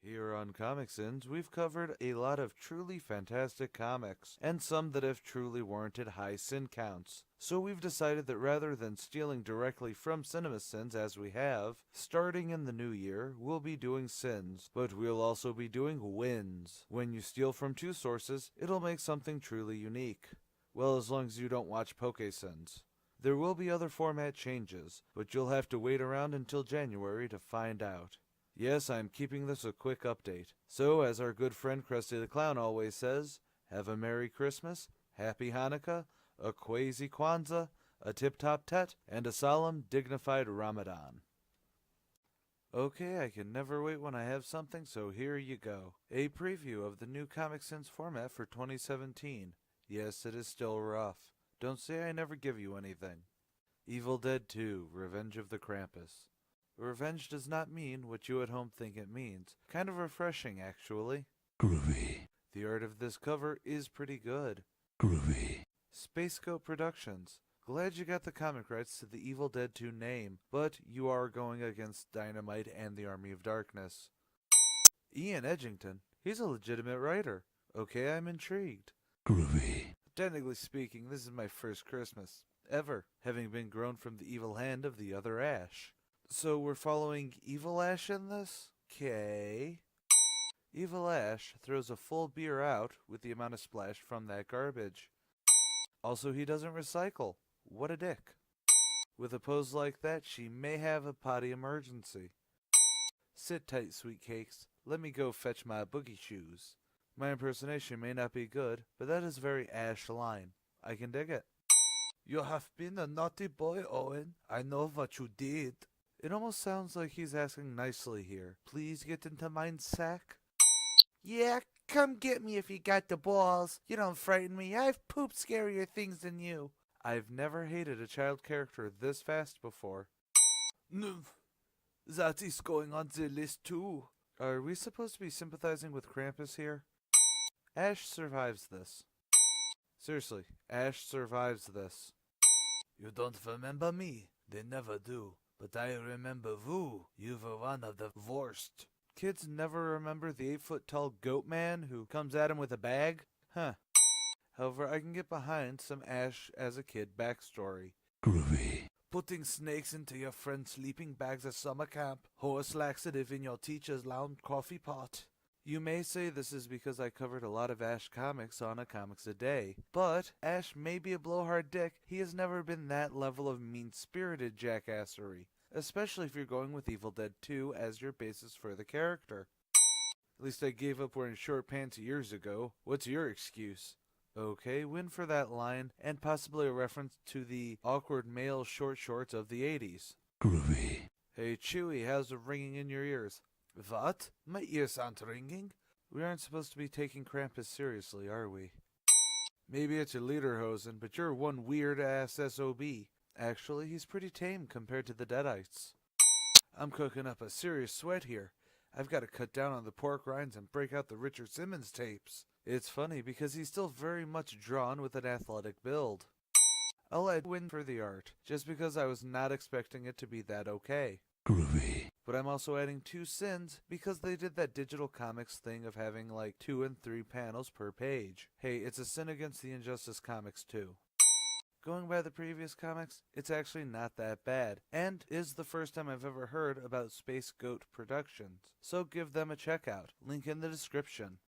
Here on ComicSins, we've covered a lot of truly fantastic comics, and some that have truly warranted high sin counts. So we've decided that rather than stealing directly from CinemaSins as we have, starting in the new year, we'll be doing sins, but we'll also be doing wins. When you steal from two sources, it'll make something truly unique. Well, as long as you don't watch ComicSins. There will be other format changes, but you'll have to wait around until January to find out. Yes, I'm keeping this a quick update. So, as our good friend Krusty the Clown always says, have a Merry Christmas, Happy Hanukkah, a Quasi Kwanzaa, a Tip-Top Tet, and a solemn, dignified Ramadan. Okay, I can never wait when I have something, so here you go. A preview of the new ComicSins format for 2017. Yes, it is still rough. Don't say I never give you anything. Evil Dead 2, Revenge of the Krampus. Revenge does not mean what you at home think it means. Kind of refreshing, actually. Groovy. The art of this cover is pretty good. Groovy. Space Goat Productions. Glad you got the comic rights to the Evil Dead 2 name, but you are going against Dynamite and the Army of Darkness. Ian Edgington. He's a legitimate writer. Okay, I'm intrigued. Groovy. Technically speaking, this is my first Christmas ever, having been grown from the evil hand of the other Ash. So we're following Evil Ash in this? Okay. Evil Ash throws a full beer out with the amount of splash from that garbage. Also, he doesn't recycle. What a dick. With a pose like that, she may have a potty emergency. Sit tight, sweet cakes. Let me go fetch my boogie shoes. My impersonation may not be good, but that is a very Ash line. I can dig it. You have been a naughty boy, Owen. I know what you did. It almost sounds like he's asking nicely here. Please get into mine, sack. Yeah, come get me if you got the balls. You don't frighten me. I've pooped scarier things than you. I've never hated a child character this fast before. No, that is going on the list too. Are we supposed to be sympathizing with Krampus here? Ash survives this. Seriously, Ash survives this. You don't remember me? They never do. But I remember you. You were one of the worst. Kids never remember the 8-foot-tall goat man who comes at him with a bag? Huh. However, I can get behind some Ash as a kid backstory. Groovy. Putting snakes into your friend's sleeping bags at summer camp. Horse laxative in your teacher's lounge coffee pot. You may say this is because I covered a lot of Ash comics on a Comics a Day, but Ash may be a blowhard dick, he has never been that level of mean-spirited jackassery, especially if you're going with Evil Dead 2 as your basis for the character. At least I gave up wearing short pants years ago. What's your excuse? Okay, win for that line, and possibly a reference to the awkward male short shorts of the 80s. Groovy. Hey Chewie, how's it ringing in your ears? What? My ears aren't ringing. We aren't supposed to be taking Krampus seriously, are we? Maybe it's your lederhosen, but you're one weird-ass SOB. Actually, he's pretty tame compared to the Deadites. I'm cooking up a serious sweat here. I've got to cut down on the pork rinds and break out the Richard Simmons tapes. It's funny because he's still very much drawn with an athletic build. I'll add win for the art, just because I was not expecting it to be that okay. Groovy. But I'm also adding 2 sins because they did that digital comics thing of having like 2 and 3 panels per page. Hey, it's a sin against the Injustice comics too. Going by the previous comics, it's actually not that bad, and is the first time I've ever heard about Space Goat Productions. So give them a check out. Link in the description.